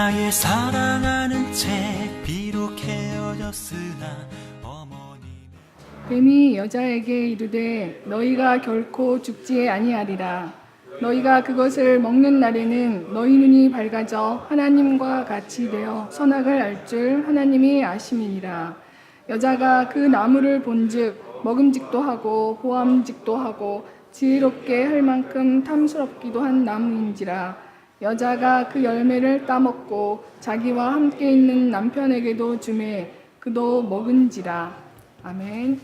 나의 사랑하는 채 비록 헤어졌으나 어머니. 뱀이 여자에게 이르되 너희가 결코 죽지 아니하리라. 너희가 그것을 먹는 날에는 너희 눈이 밝아져 하나님과 같이 되어 선악을 알 줄 하나님이 아심이니라. 여자가 그 나무를 본즉 먹음직도 하고 보암직도 하고 지혜롭게 할 만큼 탐스럽기도 한 나무인지라. 여자가 그 열매를 따먹고 자기와 함께 있는 남편에게도 주매 그도 먹은지라. 아멘.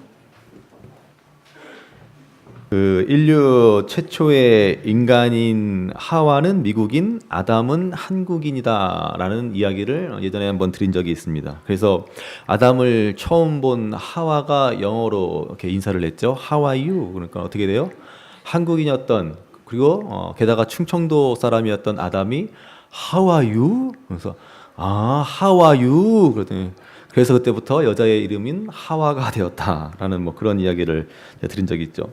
그 인류 최초의 인간인 하와는 미국인, 아담은 한국인이다라는 이야기를 예전에 한번 드린 적이 있습니다. 그래서 아담을 처음 본 하와가 영어로 이렇게 인사를 했죠. How are you? 그러니까 어떻게 돼요? 한국인이었던, 그리고 게다가 충청도 사람이었던 아담이 How are you? 그래서 How are you? 그러더니 그래서 그때부터 여자의 이름인 하와가 되었다라는 뭐 그런 이야기를 드린 적이 있죠.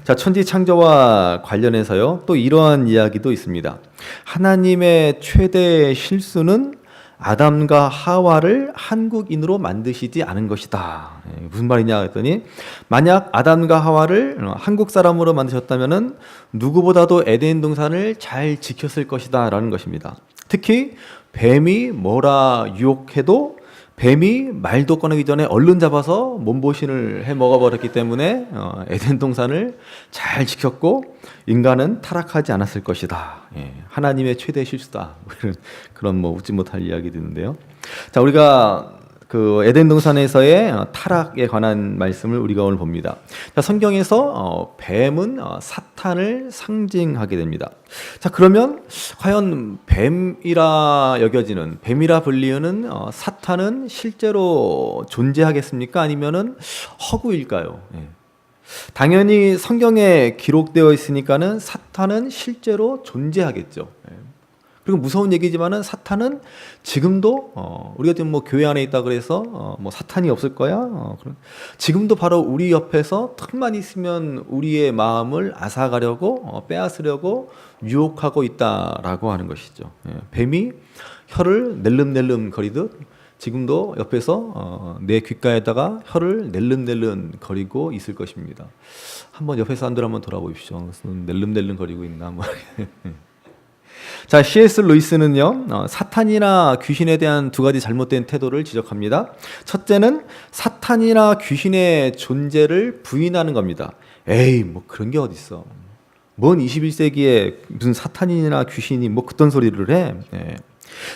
자, 천지 창조와 관련해서요, 또 이러한 이야기도 있습니다. 하나님의 최대 실수는 아담과 하와를 한국인으로 만드시지 않은 것이다. 무슨 말이냐 했더니, 만약 아담과 하와를 한국 사람으로 만드셨다면은 누구보다도 에덴 동산을 잘 지켰을 것이다라는 것입니다. 특히 뱀이 뭐라 유혹해도 뱀이 말도 꺼내기 전에 얼른 잡아서 몸보신을 해 먹어버렸기 때문에 에덴 동산을 잘 지켰고 인간은 타락하지 않았을 것이다. 하나님의 최대 실수다. 그런 뭐 웃지 못할 이야기 듣는데요. 자, 우리가 그 에덴 동산에서의 타락에 관한 말씀을 우리가 오늘 봅니다. 자, 성경에서 뱀은 사탄을 상징하게 됩니다. 자, 그러면 과연 뱀이라 여겨지는, 뱀이라 불리는 사탄은 실제로 존재하겠습니까? 아니면은 허구일까요? 당연히 성경에 기록되어 있으니까는 사탄은 실제로 존재하겠죠. 그리고 무서운 얘기지만은 사탄은 지금도 우리가 지금 뭐 교회 안에 있다 그래서 뭐 사탄이 없을 거야. 지금도 바로 우리 옆에서 틈만 있으면 우리의 마음을 앗아가려고 빼앗으려고 유혹하고 있다라고 하는 것이죠. 뱀이 혀를 낼름낼름 거리듯 지금도 옆에서 내 귓가에다가 혀를 낼름낼름 거리고 있을 것입니다. 한번 옆에 사람들 한번 돌아보십시오. 낼름낼름 거리고 있나? 자, C.S. 루이스는요, 사탄이나 귀신에 대한 두 가지 잘못된 태도를 지적합니다. 첫째는 사탄이나 귀신의 존재를 부인하는 겁니다. 에이, 뭐 그런 게 어딨어. 뭔 21세기에 무슨 사탄이나 귀신이 뭐 그딴 소리를 해.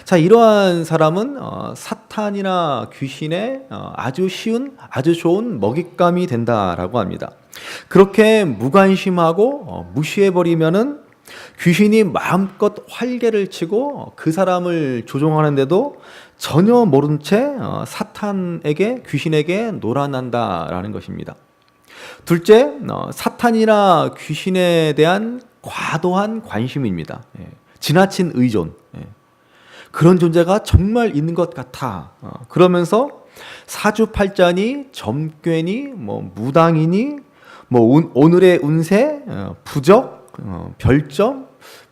자, 이러한 사람은 사탄이나 귀신의 아주 쉬운, 아주 좋은 먹잇감이 된다라고 합니다. 그렇게 무관심하고 무시해버리면은 귀신이 마음껏 활개를 치고 그 사람을 조종하는데도 전혀 모른 채 사탄에게, 귀신에게 놀아난다라는 것입니다. 둘째, 사탄이나 귀신에 대한 과도한 관심입니다. 지나친 의존. 그런 존재가 정말 있는 것 같아. 그러면서 사주팔자니, 점괘니, 뭐 무당이니, 뭐 오늘의 운세, 부적, 별점,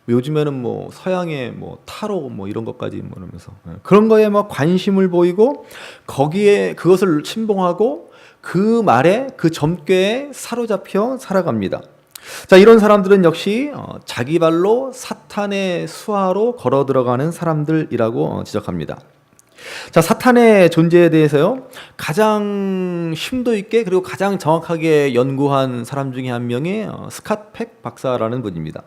요즘에는 뭐 서양의 뭐 타로 뭐 이런 것까지 뭐 이러면서 그런 거에 막 관심을 보이고 거기에 그것을 침봉하고 그 말에, 그 점괘에 사로잡혀 살아갑니다. 자, 이런 사람들은 역시 자기 발로 사탄의 수하로 걸어 들어가는 사람들이라고 지적합니다. 자, 사탄의 존재에 대해서요, 가장 심도 있게 그리고 가장 정확하게 연구한 사람 중에 한 명이 스캇 팩 박사라는 분입니다.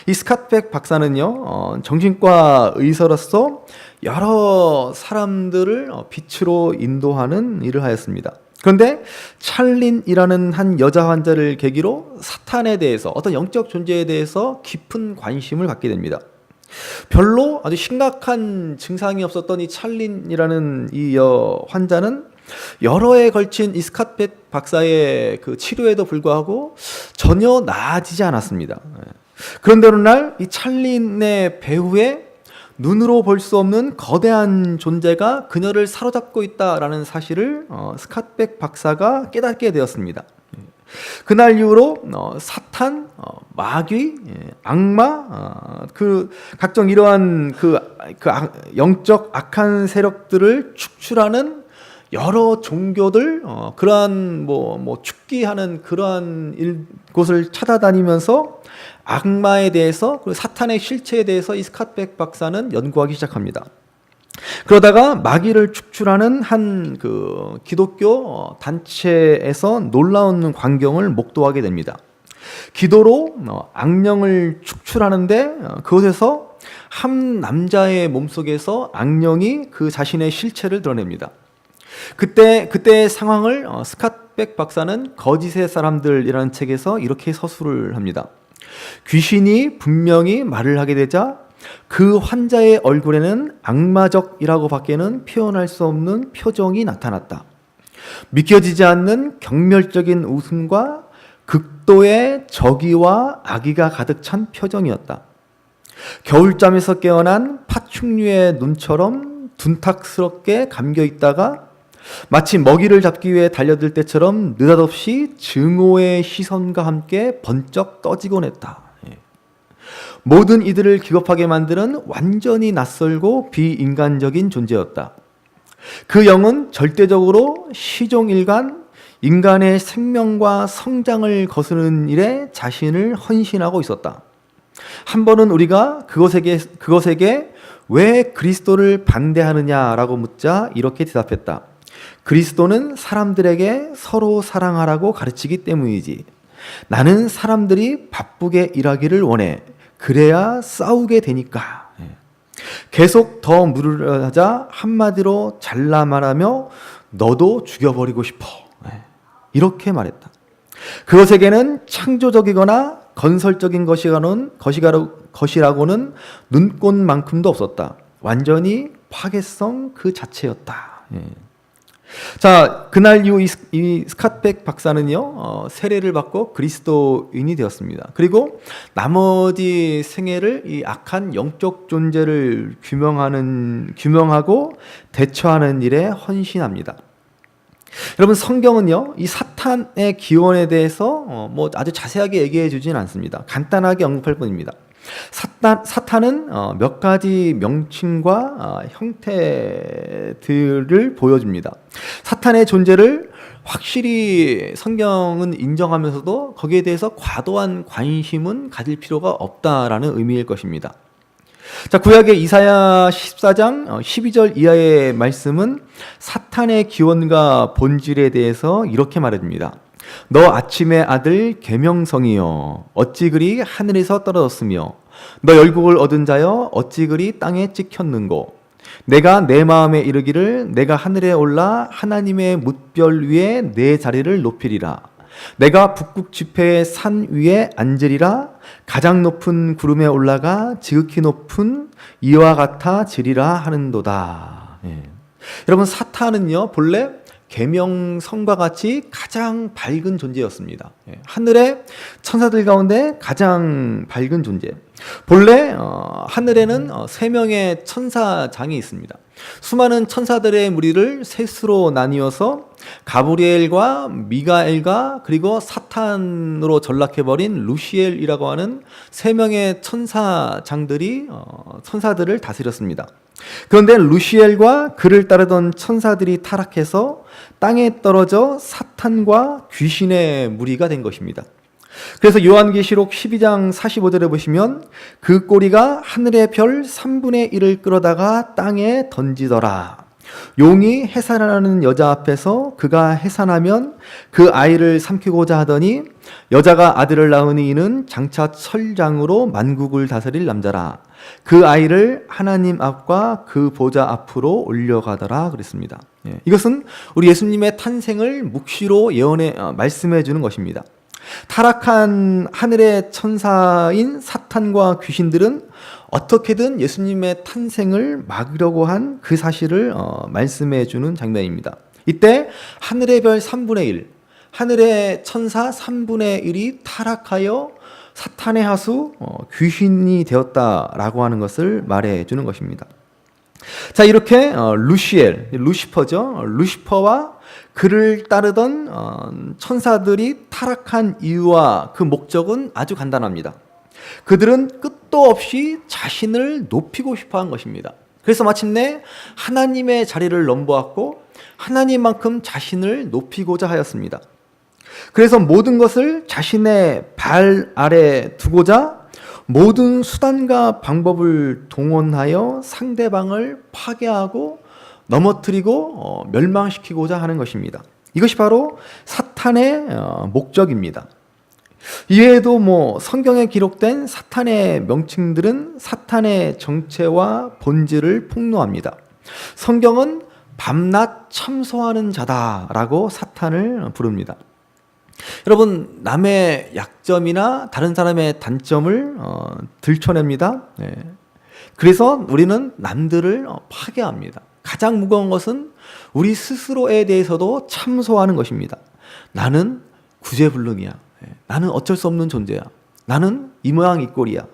이 스캇 팩 박사는요, 정신과 의사로서 여러 사람들을 빛으로 인도하는 일을 하였습니다. 그런데 찰린이라는 한 여자 환자를 계기로 사탄에 대해서, 어떤 영적 존재에 대해서 깊은 관심을 갖게 됩니다. 별로 아주 심각한 증상이 없었던 이 찰린이라는 이 환자는 여러 해에 걸친 이 스캇 팩 박사의 그 치료에도 불구하고 전혀 나아지지 않았습니다. 그런데 어느 날 이 찰린의 배후에 눈으로 볼 수 없는 거대한 존재가 그녀를 사로잡고 있다라는 사실을 스캇 팩 박사가 깨닫게 되었습니다. 그날 이후로 사탄, 마귀, 악마, 그 각종 이러한 영적 악한 세력들을 축출하는 여러 종교들, 그러한 축기하는 그러한 곳을 찾아다니면서 악마에 대해서, 그리고 사탄의 실체에 대해서 이 스캇백 박사는 연구하기 시작합니다. 그러다가 마귀를 축출하는 한 기독교 단체에서 놀라운 광경을 목도하게 됩니다. 기도로 악령을 축출하는데 그곳에서 한 남자의 몸속에서 악령이 그 자신의 실체를 드러냅니다. 그때의 상황을 스캇백 박사는 거짓의 사람들이라는 책에서 이렇게 서술을 합니다. 귀신이 분명히 말을 하게 되자 그 환자의 얼굴에는 악마적이라고 밖에는 표현할 수 없는 표정이 나타났다. 믿겨지지 않는 경멸적인 웃음과 극도의 적의와 악의가 가득 찬 표정이었다. 겨울잠에서 깨어난 파충류의 눈처럼 둔탁스럽게 감겨있다가 마치 먹이를 잡기 위해 달려들 때처럼 느닷없이 증오의 시선과 함께 번쩍 떠지곤 했다. 모든 이들을 기겁하게 만드는 완전히 낯설고 비인간적인 존재였다. 그 영은 절대적으로 시종일관 인간의 생명과 성장을 거스르는 일에 자신을 헌신하고 있었다. 한 번은 우리가 그것에게 왜 그리스도를 반대하느냐라고 묻자 이렇게 대답했다. 그리스도는 사람들에게 서로 사랑하라고 가르치기 때문이지. 나는 사람들이 바쁘게 일하기를 원해. 그래야 싸우게 되니까. 계속 더 물으려 하자 한마디로 잘라 말하며 너도 죽여버리고 싶어. 이렇게 말했다. 그것에게는 창조적이거나 건설적인 것이라고는 눈꽃만큼도 없었다. 완전히 파괴성 그 자체였다. 자, 그날 이후 이 스캇백 박사는요, 세례를 받고 그리스도인이 되었습니다. 그리고 나머지 생애를 이 악한 영적 존재를 규명하고 대처하는 일에 헌신합니다. 여러분, 성경은요, 이 사탄의 기원에 대해서 아주 자세하게 얘기해 주진 않습니다. 간단하게 언급할 뿐입니다. 사탄은 몇 가지 명칭과 형태들을 보여줍니다. 사탄의 존재를 확실히 성경은 인정하면서도 거기에 대해서 과도한 관심은 가질 필요가 없다라는 의미일 것입니다. 자, 구약의 이사야 14장 12절 이하의 말씀은 사탄의 기원과 본질에 대해서 이렇게 말해줍니다. 너 아침의 아들 계명성이여 어찌 그리 하늘에서 떨어졌으며 너 열국을 얻은 자여 어찌 그리 땅에 찍혔는고 내가 내 마음에 이르기를 내가 하늘에 올라 하나님의 뭇별 위에 내 자리를 높이리라. 내가 북극 지폐의 산 위에 앉으리라. 가장 높은 구름에 올라가 지극히 높은 이와 같아 지리라 하는도다. 여러분, 사탄은요 본래 계명성과 같이 가장 밝은 존재였습니다. 하늘의 천사들 가운데 가장 밝은 존재. 본래 하늘에는 3명의 천사장이 있습니다. 수많은 천사들의 무리를 셋으로 나뉘어서 가브리엘과 미가엘과 그리고 사탄으로 전락해버린 루시엘이라고 하는 3명의 천사장들이 천사들을 다스렸습니다. 그런데 루시엘과 그를 따르던 천사들이 타락해서 땅에 떨어져 사탄과 귀신의 무리가 된 것입니다. 그래서 요한계시록 12장 45절에 보시면 그 꼬리가 하늘의 별 3분의 1을 끌어다가 땅에 던지더라. 용이 해산하는 여자 앞에서 그가 해산하면 그 아이를 삼키고자 하더니 여자가 아들을 낳으니 이는 장차 철장으로 만국을 다스릴 남자라. 그 아이를 하나님 앞과 그 보좌 앞으로 올려가더라 그랬습니다. 이것은 우리 예수님의 탄생을 묵시로 말씀해 주는 것입니다. 타락한 하늘의 천사인 사탄과 귀신들은 어떻게든 예수님의 탄생을 막으려고 한 그 사실을 말씀해 주는 장면입니다. 이때 하늘의 별 3분의 1, 하늘의 천사 3분의 1이 타락하여 사탄의 하수 귀신이 되었다라고 하는 것을 말해 주는 것입니다. 자, 이렇게 루시퍼죠. 루시퍼와 그를 따르던 천사들이 타락한 이유와 그 목적은 아주 간단합니다. 그들은 끝도 없이 자신을 높이고 싶어 한 것입니다. 그래서 마침내 하나님의 자리를 넘보았고 하나님만큼 자신을 높이고자 하였습니다. 그래서 모든 것을 자신의 발 아래 두고자 모든 수단과 방법을 동원하여 상대방을 파괴하고 넘어뜨리고 멸망시키고자 하는 것입니다. 이것이 바로 사탄의 목적입니다. 이외에도 성경에 기록된 사탄의 명칭들은 사탄의 정체와 본질을 폭로합니다. 성경은 밤낮 참소하는 자다라고 사탄을 부릅니다. 여러분, 남의 약점이나 다른 사람의 단점을 들춰냅니다. 그래서 우리는 남들을 파괴합니다. 가장 무거운 것은 우리 스스로에 대해서도 참소하는 것입니다. 나는 구제불능이야. 나는 어쩔 수 없는 존재야. 나는 이 모양 이 꼴이야.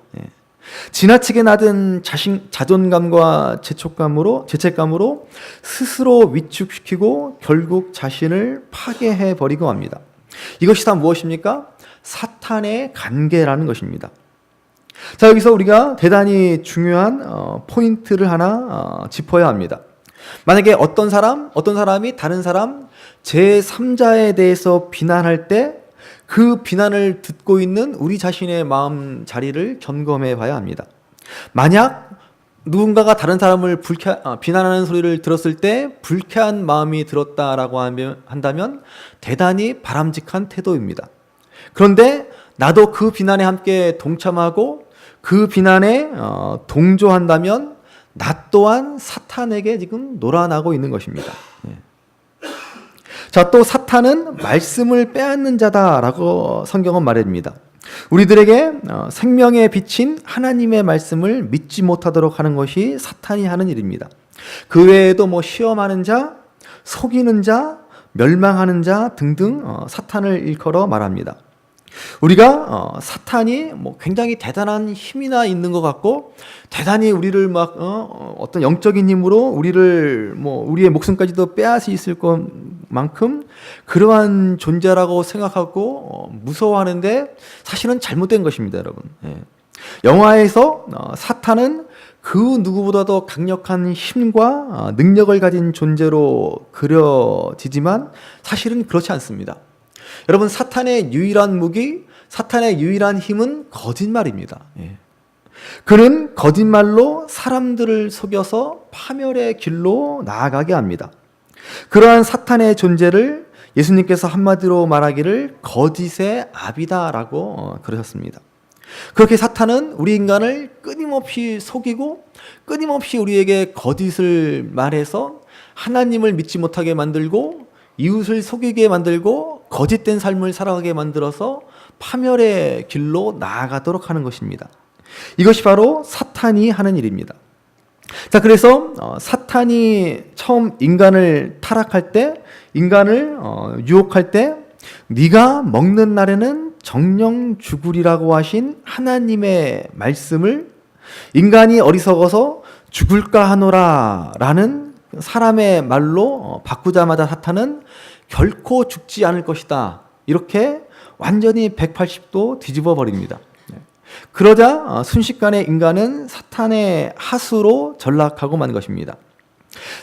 지나치게 낮은 자존감과 죄책감으로 스스로 위축시키고 결국 자신을 파괴해버리고 합니다. 이것이 다 무엇입니까? 사탄의 관계라는 것입니다. 자, 여기서 우리가 대단히 중요한 포인트를 하나 짚어야 합니다. 만약에 어떤 사람이 다른 사람 제3자에 대해서 비난할 때 그 비난을 듣고 있는 우리 자신의 마음 자리를 점검해 봐야 합니다. 만약 누군가가 다른 사람을 비난하는 소리를 들었을 때 불쾌한 마음이 들었다라고 한다면 대단히 바람직한 태도입니다. 그런데 나도 그 비난에 함께 동참하고 그 비난에 동조한다면 나 또한 사탄에게 지금 놀아나고 있는 것입니다. 자, 또 사탄은 말씀을 빼앗는 자다라고 성경은 말합니다. 우리들에게 생명의 빛인 하나님의 말씀을 믿지 못하도록 하는 것이 사탄이 하는 일입니다. 그 외에도 시험하는 자, 속이는 자, 멸망하는 자 등등 사탄을 일컬어 말합니다. 우리가 사탄이 굉장히 대단한 힘이나 있는 것 같고 대단히 우리를 어떤 영적인 힘으로 우리의 목숨까지도 빼앗을 수 있을 것만큼 그러한 존재라고 생각하고 무서워하는데 사실은 잘못된 것입니다, 여러분. 영화에서 사탄은 그 누구보다도 강력한 힘과 능력을 가진 존재로 그려지지만 사실은 그렇지 않습니다. 여러분, 사탄의 유일한 무기, 사탄의 유일한 힘은 거짓말입니다. 그는 거짓말로 사람들을 속여서 파멸의 길로 나아가게 합니다. 그러한 사탄의 존재를 예수님께서 한마디로 말하기를 거짓의 아비다라고 그러셨습니다. 그렇게 사탄은 우리 인간을 끊임없이 속이고 끊임없이 우리에게 거짓을 말해서 하나님을 믿지 못하게 만들고 이웃을 속이게 만들고 거짓된 삶을 살아가게 만들어서 파멸의 길로 나아가도록 하는 것입니다. 이것이 바로 사탄이 하는 일입니다. 자, 그래서 사탄이 처음 인간을 타락할 때, 인간을 유혹할 때 네가 먹는 날에는 정령 죽으리라고 하신 하나님의 말씀을 인간이 어리석어서 죽을까 하노라 라는 사람의 말로 바꾸자마자 사탄은 결코 죽지 않을 것이다, 이렇게 완전히 180도 뒤집어 버립니다. 그러자 순식간에 인간은 사탄의 하수로 전락하고 만 것입니다.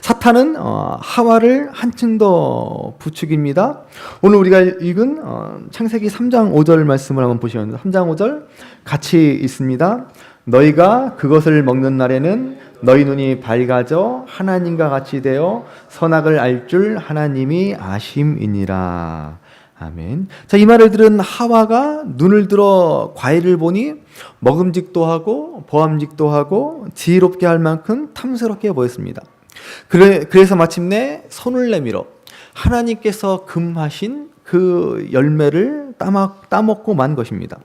사탄은 하와를 한층 더 부추깁니다. 오늘 우리가 읽은 창세기 3장 5절 말씀을 한번 보시면 3장 5절 같이 있습니다. 너희가 그것을 먹는 날에는 너희 눈이 밝아져 하나님과 같이 되어 선악을 알 줄 하나님이 아심이니라. 아멘. 자, 이 말을 들은 하와가 눈을 들어 과일을 보니 먹음직도 하고 보암직도 하고 지혜롭게 할 만큼 탐스럽게 보였습니다. 그래서 마침내 손을 내밀어 하나님께서 금하신 그 열매를 따먹고 만 것입니다.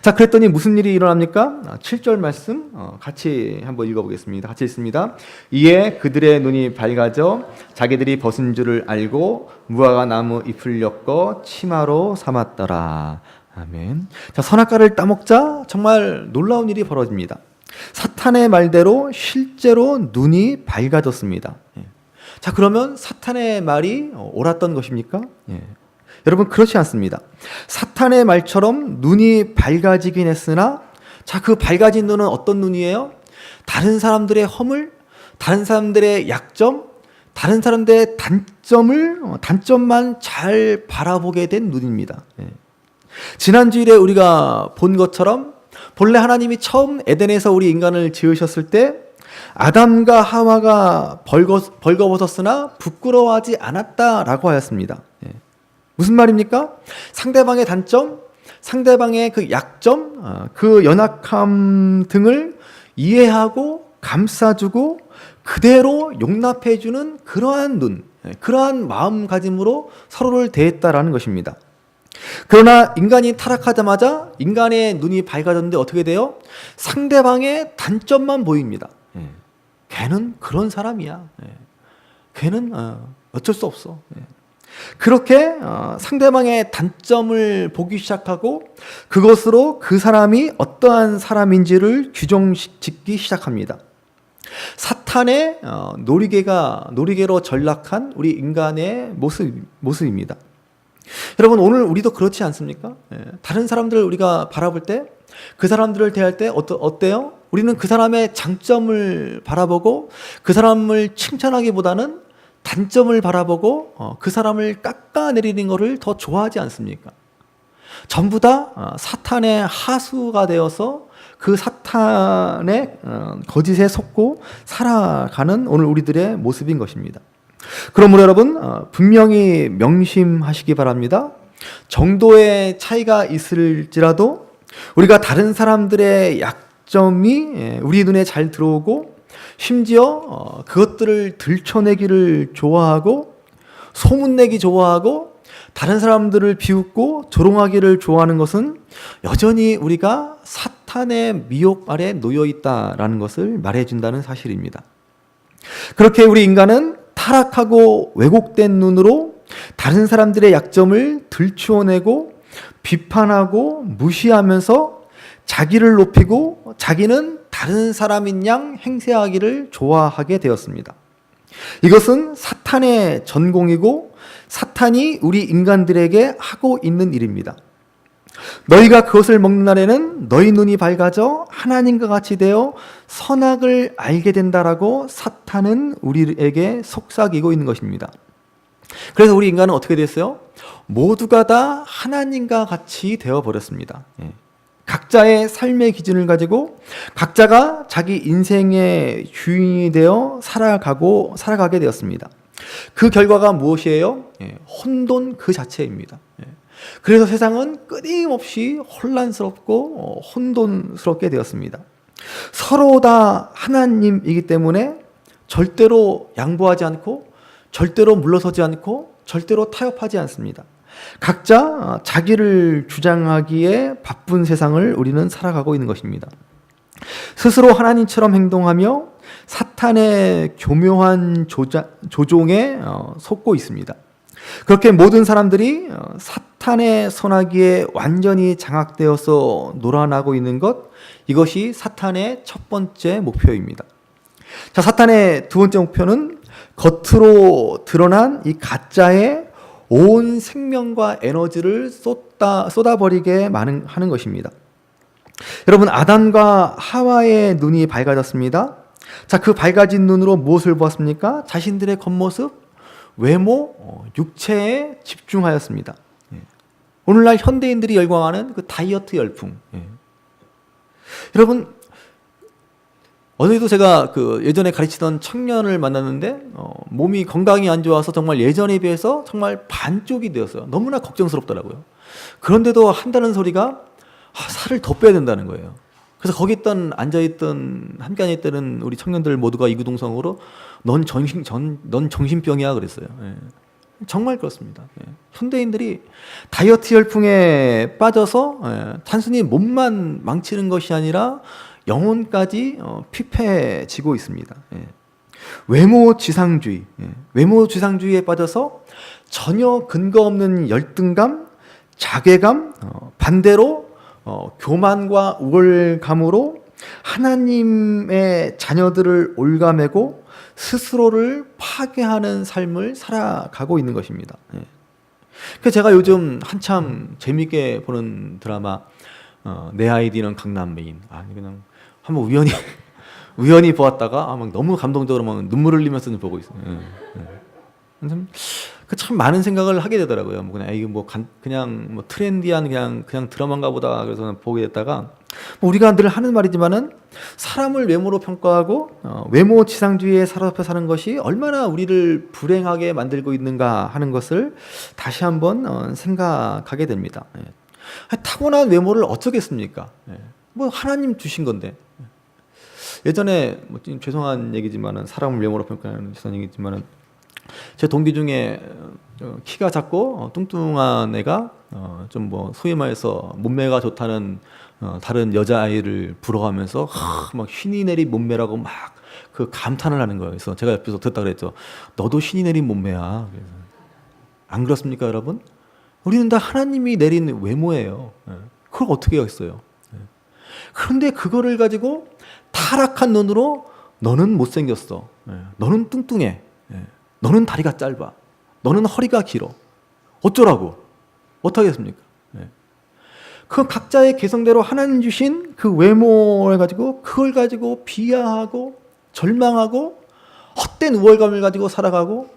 자, 그랬더니 무슨 일이 일어납니까? 7절 말씀 같이 한번 읽어보겠습니다. 같이 읽습니다. 이에 그들의 눈이 밝아져 자기들이 벗은 줄을 알고 무화과 나무 잎을 엮어 치마로 삼았더라. 아멘. 자, 선악과를 따먹자 정말 놀라운 일이 벌어집니다. 사탄의 말대로 실제로 눈이 밝아졌습니다. 자, 그러면 사탄의 말이 옳았던 것입니까? 여러분, 그렇지 않습니다. 사탄의 말처럼 눈이 밝아지긴 했으나, 자, 그 밝아진 눈은 어떤 눈이에요? 다른 사람들의 허물, 다른 사람들의 약점, 다른 사람들의 단점만 잘 바라보게 된 눈입니다. 지난주일에 우리가 본 것처럼 본래 하나님이 처음 에덴에서 우리 인간을 지으셨을 때 아담과 하와가 벌거벗었으나 부끄러워하지 않았다라고 하였습니다. 무슨 말입니까? 상대방의 단점, 상대방의 그 약점, 그 연약함 등을 이해하고 감싸주고 그대로 용납해주는 그러한 눈, 그러한 마음가짐으로 서로를 대했다라는 것입니다. 그러나 인간이 타락하자마자 인간의 눈이 밝아졌는데 어떻게 돼요? 상대방의 단점만 보입니다. 걔는 그런 사람이야. 걔는 어쩔 수 없어. 그렇게 상대방의 단점을 보기 시작하고 그것으로 그 사람이 어떠한 사람인지를 규정짓기 시작합니다. 사탄의 놀이개로 전락한 우리 인간의 모습입니다. 여러분, 오늘 우리도 그렇지 않습니까? 다른 사람들을 우리가 바라볼 때, 그 사람들을 대할 때 어때요? 우리는 그 사람의 장점을 바라보고 그 사람을 칭찬하기보다는 단점을 바라보고 그 사람을 깎아내리는 것을 더 좋아하지 않습니까? 전부 다 사탄의 하수가 되어서 그 사탄의 거짓에 속고 살아가는 오늘 우리들의 모습인 것입니다. 그러므로 여러분, 분명히 명심하시기 바랍니다. 정도의 차이가 있을지라도 우리가 다른 사람들의 약점이 우리 눈에 잘 들어오고 심지어 그것들을 들춰내기를 좋아하고 소문내기 좋아하고 다른 사람들을 비웃고 조롱하기를 좋아하는 것은 여전히 우리가 사탄의 미혹 아래 놓여 있다라는 것을 말해준다는 사실입니다. 그렇게 우리 인간은 타락하고 왜곡된 눈으로 다른 사람들의 약점을 들추어내고 비판하고 무시하면서 자기를 높이고 자기는 다른 사람인 양 행세하기를 좋아하게 되었습니다. 이것은 사탄의 전공이고 사탄이 우리 인간들에게 하고 있는 일입니다. 너희가 그것을 먹는 날에는 너희 눈이 밝아져 하나님과 같이 되어 선악을 알게 된다라고 사탄은 우리에게 속삭이고 있는 것입니다. 그래서 우리 인간은 어떻게 됐어요? 모두가 다 하나님과 같이 되어버렸습니다. 각자의 삶의 기준을 가지고 각자가 자기 인생의 주인이 되어 살아가게 되었습니다. 그 결과가 무엇이에요? 혼돈 그 자체입니다. 그래서 세상은 끊임없이 혼란스럽고 혼돈스럽게 되었습니다. 서로 다 하나님이기 때문에 절대로 양보하지 않고 절대로 물러서지 않고 절대로 타협하지 않습니다. 각자 자기를 주장하기에 바쁜 세상을 우리는 살아가고 있는 것입니다. 스스로 하나님처럼 행동하며 사탄의 교묘한 조종에 속고 있습니다. 그렇게 모든 사람들이 사탄의 선하기에 완전히 장악되어서 놀아나고 있는 것, 이것이 사탄의 첫 번째 목표입니다. 자, 사탄의 두 번째 목표는 겉으로 드러난 이 가짜의 온 생명과 에너지를 쏟아버리게 하는 것입니다. 여러분, 아담과 하와의 눈이 밝아졌습니다. 자, 그 밝아진 눈으로 무엇을 보았습니까? 자신들의 겉모습, 외모, 육체에 집중하였습니다. 오늘날 현대인들이 열광하는 그 다이어트 열풍. 여러분, 어제도 제가 예전에 가르치던 청년을 만났는데 몸이 건강이 안 좋아서 정말 예전에 비해서 정말 반쪽이 되었어요. 너무나 걱정스럽더라고요. 그런데도 한다는 소리가 살을 더 빼야 된다는 거예요. 그래서 거기 함께 앉아있던 우리 청년들 모두가 이구동성으로 넌 정신병이야 그랬어요. 정말 그렇습니다. 현대인들이 다이어트 열풍에 빠져서 단순히 몸만 망치는 것이 아니라 영혼까지 피폐해지고 있습니다. 외모지상주의에 빠져서 전혀 근거 없는 열등감, 자괴감, 반대로 교만과 우월감으로 하나님의 자녀들을 올가매고 스스로를 파괴하는 삶을 살아가고 있는 것입니다. 그래서 제가 요즘 한참 재밌게 보는 드라마 내 아이디는 강남메인. 그냥 한번 우연히 보았다가 막 너무 감동적으로 막 눈물 흘리면서 보고 있어요. 참 많은 생각을 하게 되더라고요. 그냥 트렌디한 그냥 드라마인가 보다 그래서 보게 됐다가 우리가 늘 하는 말이지만은 사람을 외모로 평가하고 외모 지상주의에 사로잡혀 사는 것이 얼마나 우리를 불행하게 만들고 있는가 하는 것을 다시 한번 생각하게 됩니다. 타고난 외모를 어쩌겠습니까? 하나님 주신 건데. 예전에 죄송한 얘기지만은 사람을 외모로 평가하는 죄송한 얘기지만은 제 동기 중에 키가 작고 뚱뚱한 애가 좀 소위 말해서 몸매가 좋다는 다른 여자아이를 부러워하면서 막 신이 내린 몸매라고 막 그 감탄을 하는 거예요. 그래서 제가 옆에서 듣다 그랬죠. 너도 신이 내린 몸매야. 그래서 안 그렇습니까, 여러분? 우리는 다 하나님이 내린 외모예요. 그걸 어떻게 하겠어요? 그런데 그거를 가지고 타락한 눈으로 너는 못생겼어. 너는 뚱뚱해. 너는 다리가 짧아. 너는 허리가 길어. 어쩌라고? 어떡하겠습니까? 그 각자의 개성대로 하나님 주신 그 외모를 가지고 그걸 가지고 비하하고 절망하고 헛된 우월감을 가지고 살아가고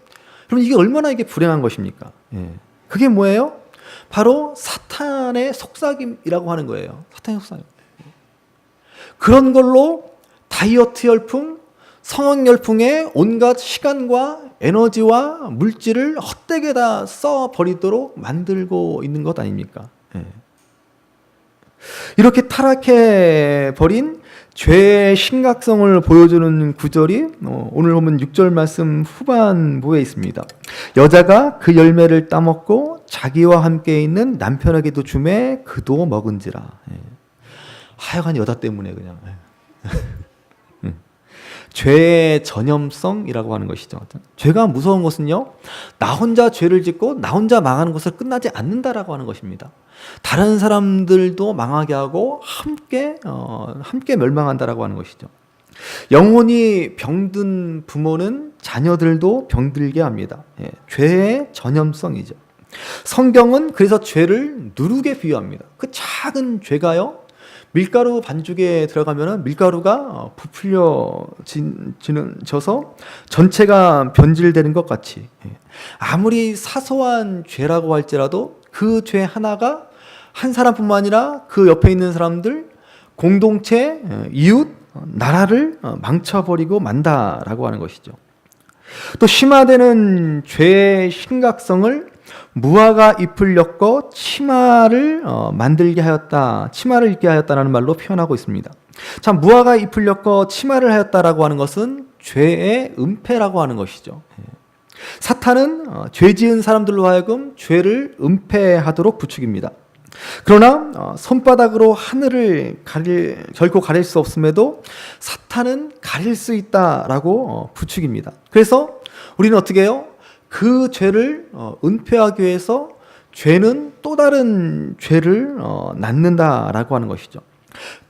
그러면 이게 얼마나 이게 불행한 것입니까? 그게 뭐예요? 바로 사탄의 속삭임이라고 하는 거예요. 사탄의 속삭임. 그런 걸로 다이어트 열풍, 성형 열풍에 온갖 시간과 에너지와 물질을 헛되게 다 써버리도록 만들고 있는 것 아닙니까? 이렇게 타락해버린 죄의 심각성을 보여주는 구절이 오늘 보면 6절 말씀 후반부에 있습니다. 여자가 그 열매를 따먹고 자기와 함께 있는 남편에게도 주매 그도 먹은지라. 하여간 여자 때문에 그냥. 죄의 전염성이라고 하는 것이죠. 죄가 무서운 것은요, 나 혼자 죄를 짓고 나 혼자 망하는 것을 끝나지 않는다라고 하는 것입니다. 다른 사람들도 망하게 하고 함께 멸망한다라고 하는 것이죠. 영혼이 병든 부모는 자녀들도 병들게 합니다. 죄의 전염성이죠. 성경은 그래서 죄를 누룩에 비유합니다. 그 작은 죄가요, 밀가루 반죽에 들어가면 밀가루가 부풀려져서 전체가 변질되는 것 같이 아무리 사소한 죄라고 할지라도 그 죄 하나가 한 사람뿐만 아니라 그 옆에 있는 사람들, 공동체, 이웃, 나라를 망쳐버리고 만다라고 하는 것이죠. 또 심화되는 죄의 심각성을 무화과 잎을 엮어 치마를 만들게 하였다, 치마를 입게 하였다라는 말로 표현하고 있습니다. 참, 무화과 잎을 엮어 치마를 하였다라고 하는 것은 죄의 은폐라고 하는 것이죠. 사탄은 죄 지은 사람들로 하여금 죄를 은폐하도록 부추깁니다. 그러나 손바닥으로 하늘을 결코 가릴 수 없음에도 사탄은 가릴 수 있다라고 부추깁니다. 그래서 우리는 어떻게 해요? 그 죄를 은폐하기 위해서 죄는 또 다른 죄를 낳는다라고 하는 것이죠.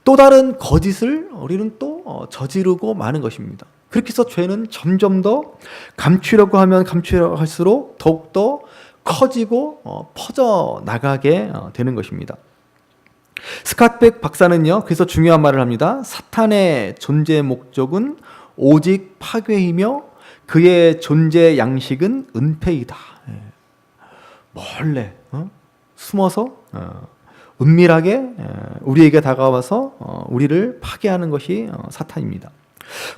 또 다른 거짓을 우리는 또 저지르고 마는 것입니다. 그렇게 해서 죄는 점점 더 감추려고 하면 감추려고 할수록 더욱더 커지고 퍼져나가게 되는 것입니다. 스캇백 박사는요, 그래서 중요한 말을 합니다. 사탄의 존재 목적은 오직 파괴이며 그의 존재 양식은 은폐이다. 몰래 숨어서 은밀하게 우리에게 다가와서 우리를 파괴하는 것이 사탄입니다.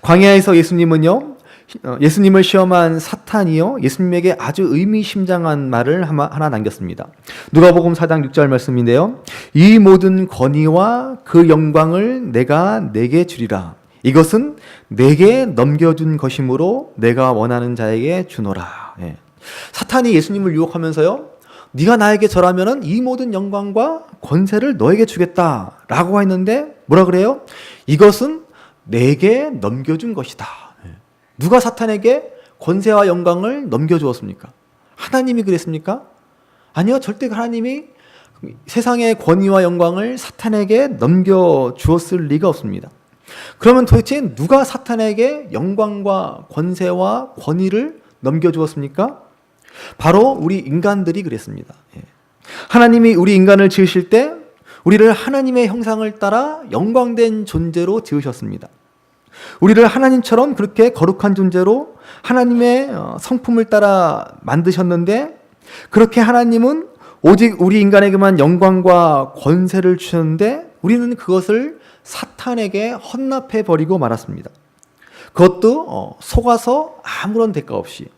광야에서 예수님을 시험한 사탄이요, 예수님에게 아주 의미심장한 말을 하나 남겼습니다. 누가복음 4장 6절 말씀인데요. 이 모든 권위와 그 영광을 내가 내게 주리라. 이것은 내게 넘겨준 것이므로 내가 원하는 자에게 주노라. 사탄이 예수님을 유혹하면서요, 네가 나에게 절하면은 이 모든 영광과 권세를 너에게 주겠다라고 했는데 뭐라 그래요? 이것은 내게 넘겨준 것이다. 누가 사탄에게 권세와 영광을 넘겨주었습니까? 하나님이 그랬습니까? 아니요, 절대 하나님이 세상의 권위와 영광을 사탄에게 넘겨주었을 리가 없습니다. 그러면 도대체 누가 사탄에게 영광과 권세와 권위를 넘겨주었습니까? 바로 우리 인간들이 그랬습니다. 하나님이 우리 인간을 지으실 때 우리를 하나님의 형상을 따라 영광된 존재로 지으셨습니다. 우리를 하나님처럼 그렇게 거룩한 존재로 하나님의 성품을 따라 만드셨는데, 그렇게 하나님은 오직 우리 인간에게만 영광과 권세를 주셨는데 우리는 그것을 사탄에게 헌납해 버리고 말았습니다. 그것도 속아서 아무런 대가 없이.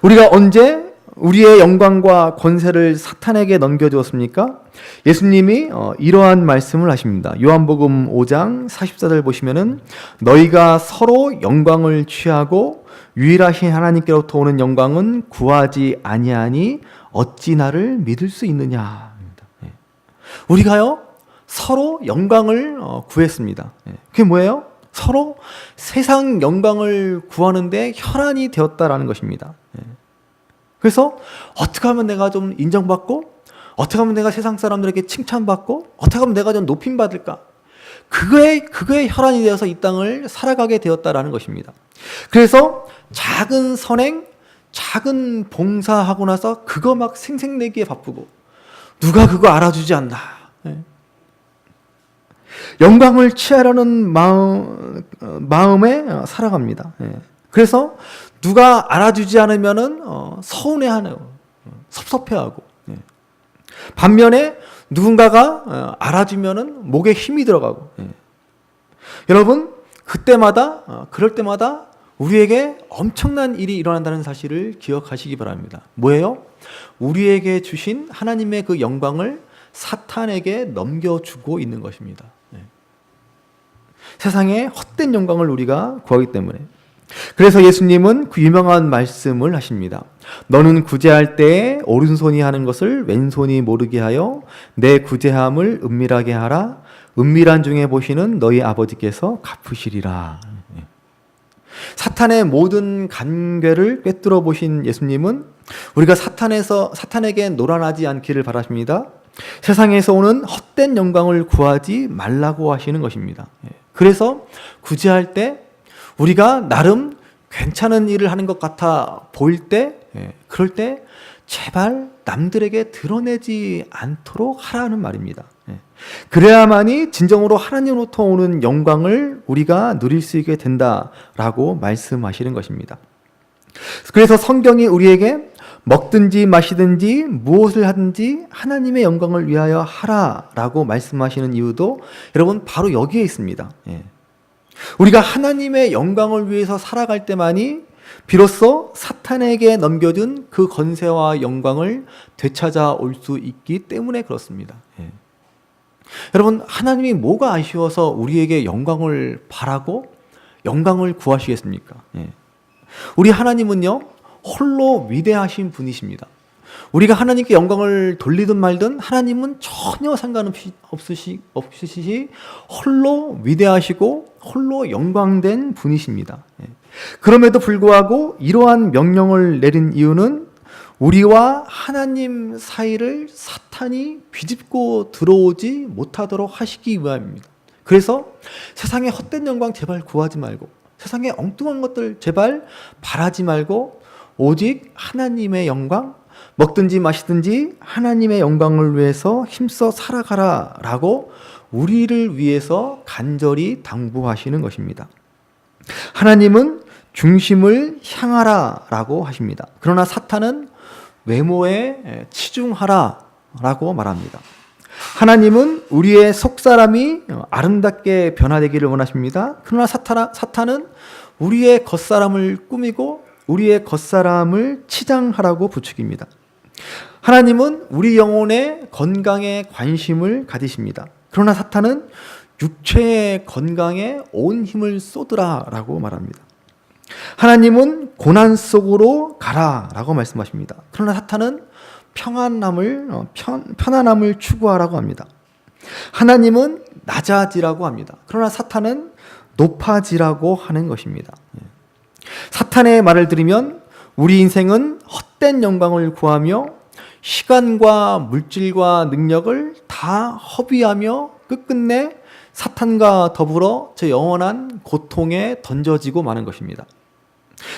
우리가 언제 우리의 영광과 권세를 사탄에게 넘겨주었습니까? 예수님이 이러한 말씀을 하십니다. 요한복음 5장 44절 보시면은 너희가 서로 영광을 취하고 유일하신 하나님께로부터 오는 영광은 구하지 아니하니 어찌 나를 믿을 수 있느냐. 우리가요 서로 영광을 구했습니다. 그게 뭐예요? 서로 세상 영광을 구하는데 혈안이 되었다라는 것입니다. 그래서 어떻게 하면 내가 좀 인정받고, 어떻게 하면 내가 세상 사람들에게 칭찬받고, 어떻게 하면 내가 좀 높임받을까? 그거에 혈안이 되어서 이 땅을 살아가게 되었다라는 것입니다. 그래서 작은 선행, 작은 봉사하고 나서 그거 막 생색내기에 바쁘고, 누가 그거 알아주지 않나. 영광을 취하려는 마음에 살아갑니다. 그래서 누가 알아주지 않으면은 서운해하네요. 섭섭해하고. 반면에 누군가가 알아주면은 목에 힘이 들어가고. 여러분, 그럴 때마다 우리에게 엄청난 일이 일어난다는 사실을 기억하시기 바랍니다. 뭐예요? 우리에게 주신 하나님의 그 영광을 사탄에게 넘겨주고 있는 것입니다. 세상에 헛된 영광을 우리가 구하기 때문에. 그래서 예수님은 그 유명한 말씀을 하십니다. 너는 구제할 때에 오른손이 하는 것을 왼손이 모르게 하여 내 구제함을 은밀하게 하라. 은밀한 중에 보시는 너희 아버지께서 갚으시리라. 사탄의 모든 간궤를 꿰뚫어 보신 예수님은 우리가 사탄에게 노란하지 않기를 바라십니다. 세상에서 오는 헛된 영광을 구하지 말라고 하시는 것입니다. 그래서 구제할 때 우리가 나름 괜찮은 일을 하는 것 같아 보일 때, 그럴 때 제발 남들에게 드러내지 않도록 하라는 말입니다. 그래야만이 진정으로 하나님으로부터 오는 영광을 우리가 누릴 수 있게 된다라고 말씀하시는 것입니다. 그래서 성경이 우리에게 먹든지 마시든지 무엇을 하든지 하나님의 영광을 위하여 하라라고 말씀하시는 이유도 여러분 바로 여기에 있습니다. 우리가 하나님의 영광을 위해서 살아갈 때만이 비로소 사탄에게 넘겨준 그 권세와 영광을 되찾아 올 수 있기 때문에 그렇습니다. 여러분, 하나님이 뭐가 아쉬워서 우리에게 영광을 바라고 영광을 구하시겠습니까? 우리 하나님은요 홀로 위대하신 분이십니다. 우리가 하나님께 영광을 돌리든 말든 하나님은 전혀 상관없으시 홀로 위대하시고 홀로 영광된 분이십니다. 그럼에도 불구하고 이러한 명령을 내린 이유는 우리와 하나님 사이를 사탄이 비집고 들어오지 못하도록 하시기 위함입니다. 그래서 세상의 헛된 영광 제발 구하지 말고, 세상의 엉뚱한 것들 제발 바라지 말고 오직 하나님의 영광, 먹든지 마시든지 하나님의 영광을 위해서 힘써 살아가라 라고 우리를 위해서 간절히 당부하시는 것입니다. 하나님은 중심을 향하라 라고 하십니다. 그러나 사탄은 외모에 치중하라 라고 말합니다. 하나님은 우리의 속사람이 아름답게 변화되기를 원하십니다. 그러나 사탄은 우리의 겉사람을 꾸미고 우리의 겉사람을 치장하라고 부추깁니다. 하나님은 우리 영혼의 건강에 관심을 가지십니다. 그러나 사탄은 육체의 건강에 온 힘을 쏟으라라고 말합니다. 하나님은 고난 속으로 가라라고 말씀하십니다. 그러나 사탄은 편안함을 추구하라고 합니다. 하나님은 낮아지라고 합니다. 그러나 사탄은 높아지라고 하는 것입니다. 사탄의 말을 들으면 우리 인생은 헛된 영광을 구하며 시간과 물질과 능력을 다 허비하며 끝끝내 사탄과 더불어 저 영원한 고통에 던져지고 마는 것입니다.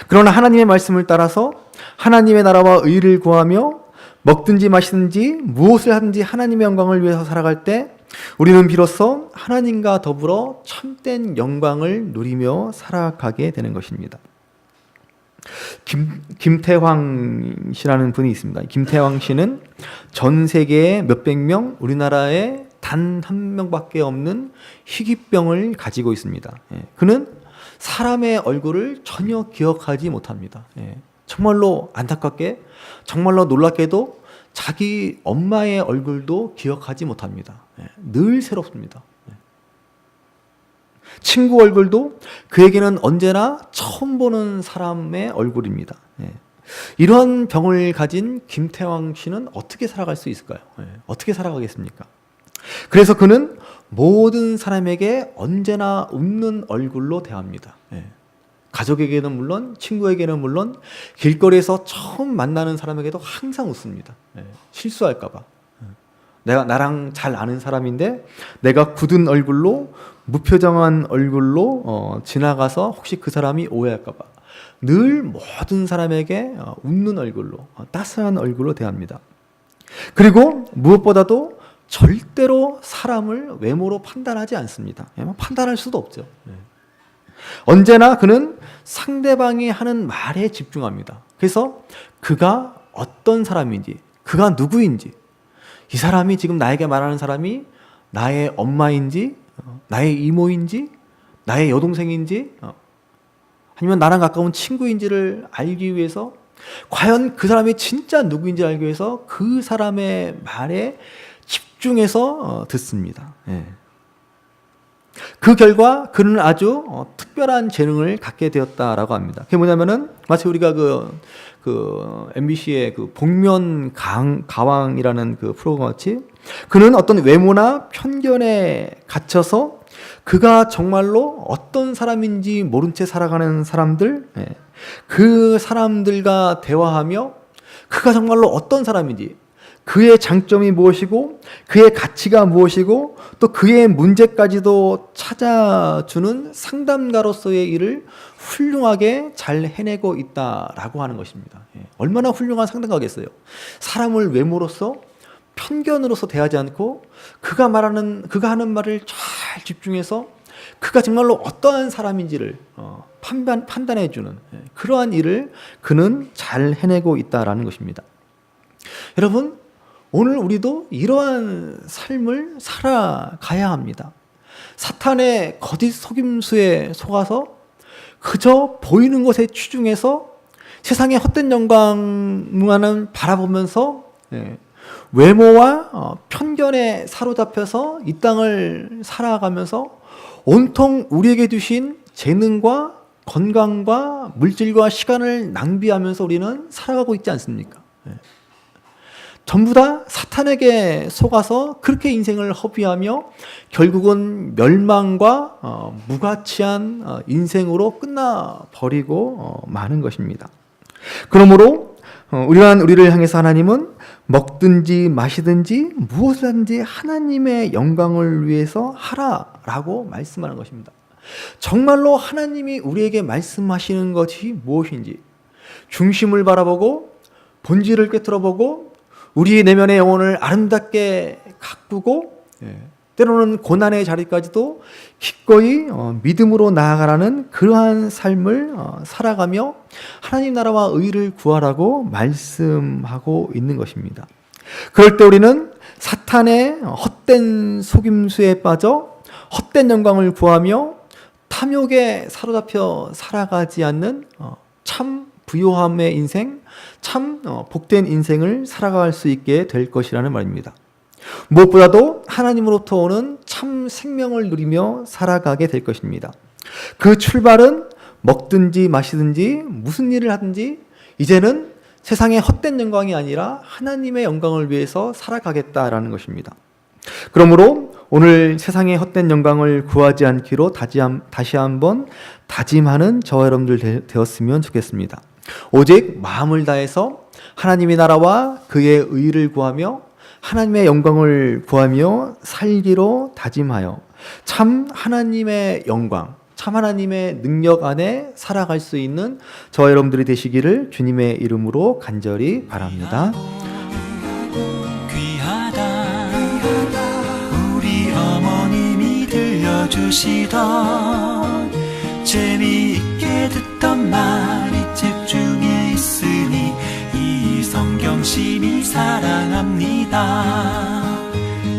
그러나 하나님의 말씀을 따라서 하나님의 나라와 의를 구하며 먹든지 마시든지 무엇을 하든지 하나님의 영광을 위해서 살아갈 때 우리는 비로소 하나님과 더불어 참된 영광을 누리며 살아가게 되는 것입니다. 김태황 씨라는 분이 있습니다. 김태황 씨는 전 세계에 몇백 명, 우리나라에 단 한 명밖에 없는 희귀병을 가지고 있습니다. 그는 사람의 얼굴을 전혀 기억하지 못합니다. 정말로 안타깝게, 정말로 놀랍게도 자기 엄마의 얼굴도 기억하지 못합니다. 늘 새롭습니다. 친구 얼굴도 그에게는 언제나 처음 보는 사람의 얼굴입니다. 이런 병을 가진 김태왕 씨는 어떻게 살아갈 수 있을까요? 어떻게 살아가겠습니까? 그래서 그는 모든 사람에게 언제나 웃는 얼굴로 대합니다. 가족에게는 물론, 친구에게는 물론, 길거리에서 처음 만나는 사람에게도 항상 웃습니다. 실수할까봐. 나랑 잘 아는 사람인데 내가 굳은 얼굴로, 무표정한 얼굴로 지나가서 혹시 그 사람이 오해할까봐 늘 모든 사람에게 웃는 얼굴로, 따스한 얼굴로 대합니다. 그리고 무엇보다도 절대로 사람을 외모로 판단하지 않습니다. 판단할 수도 없죠. 언제나 그는 상대방이 하는 말에 집중합니다. 그래서 그가 어떤 사람인지, 그가 누구인지, 이 사람이 지금 나에게 말하는 사람이 나의 엄마인지, 나의 이모인지, 나의 여동생인지, 아니면 나랑 가까운 친구인지를 알기 위해서, 과연 그 사람이 진짜 누구인지 알기 위해서 그 사람의 말에 집중해서 듣습니다. 그 결과 그는 아주 특별한 재능을 갖게 되었다라고 합니다. 그게 뭐냐면은 마치 우리가 그 MBC의 그 복면 가왕이라는 그 프로그램 같이 그는 어떤 외모나 편견에 갇혀서 그가 정말로 어떤 사람인지 모른 채 살아가는 사람들, 그 사람들과 대화하며 그가 정말로 어떤 사람인지, 그의 장점이 무엇이고 그의 가치가 무엇이고 또 그의 문제까지도 찾아주는 상담가로서의 일을 훌륭하게 잘 해내고 있다라고 하는 것입니다. 얼마나 훌륭한 상담가겠어요. 사람을 외모로서, 편견으로서 대하지 않고 그가 하는 말을 잘 집중해서 그가 정말로 어떠한 사람인지를 판단해주는 그러한 일을 그는 잘 해내고 있다라는 것입니다. 여러분, 오늘 우리도 이러한 삶을 살아가야 합니다. 사탄의 거짓 속임수에 속아서 그저 보이는 것에 치중해서 세상의 헛된 영광만을 바라보면서 외모와 편견에 사로잡혀서 이 땅을 살아가면서 온통 우리에게 주신 재능과 건강과 물질과 시간을 낭비하면서 우리는 살아가고 있지 않습니까? 전부 다 사탄에게 속아서 그렇게 인생을 허비하며 결국은 멸망과 무가치한 인생으로 끝나버리고 마는 것입니다. 그러므로 우리를 향해서 하나님은 먹든지 마시든지 무엇을 하든지 하나님의 영광을 위해서 하라라고 말씀하는 것입니다. 정말로 하나님이 우리에게 말씀하시는 것이 무엇인지 중심을 바라보고 본질을 꿰뚫어보고 우리 내면의 영혼을 아름답게 가꾸고 때로는 고난의 자리까지도 기꺼이 믿음으로 나아가라는 그러한 삶을 살아가며 하나님 나라와 의를 구하라고 말씀하고 있는 것입니다. 그럴 때 우리는 사탄의 헛된 속임수에 빠져 헛된 영광을 구하며 탐욕에 사로잡혀 살아가지 않는 참 부요함의 인생, 참 복된 인생을 살아갈 수 있게 될 것이라는 말입니다. 무엇보다도 하나님으로부터 오는 참 생명을 누리며 살아가게 될 것입니다. 그 출발은 먹든지 마시든지 무슨 일을 하든지 이제는 세상의 헛된 영광이 아니라 하나님의 영광을 위해서 살아가겠다라는 것입니다. 그러므로 오늘 세상의 헛된 영광을 구하지 않기로 다시 한번 다짐하는 저와 여러분들 되었으면 좋겠습니다. 오직 마음을 다해서 하나님의 나라와 그의 의를 구하며 하나님의 영광을 구하며 살기로 다짐하여 참 하나님의 영광, 참 하나님의 능력 안에 살아갈 수 있는 저와 여러분들이 되시기를 주님의 이름으로 간절히 바랍니다. 귀하다 우리 어머님이 들려주시던 재미있게 듣던 말이 책 중에 있으니 이 성경 심히 사랑합니다.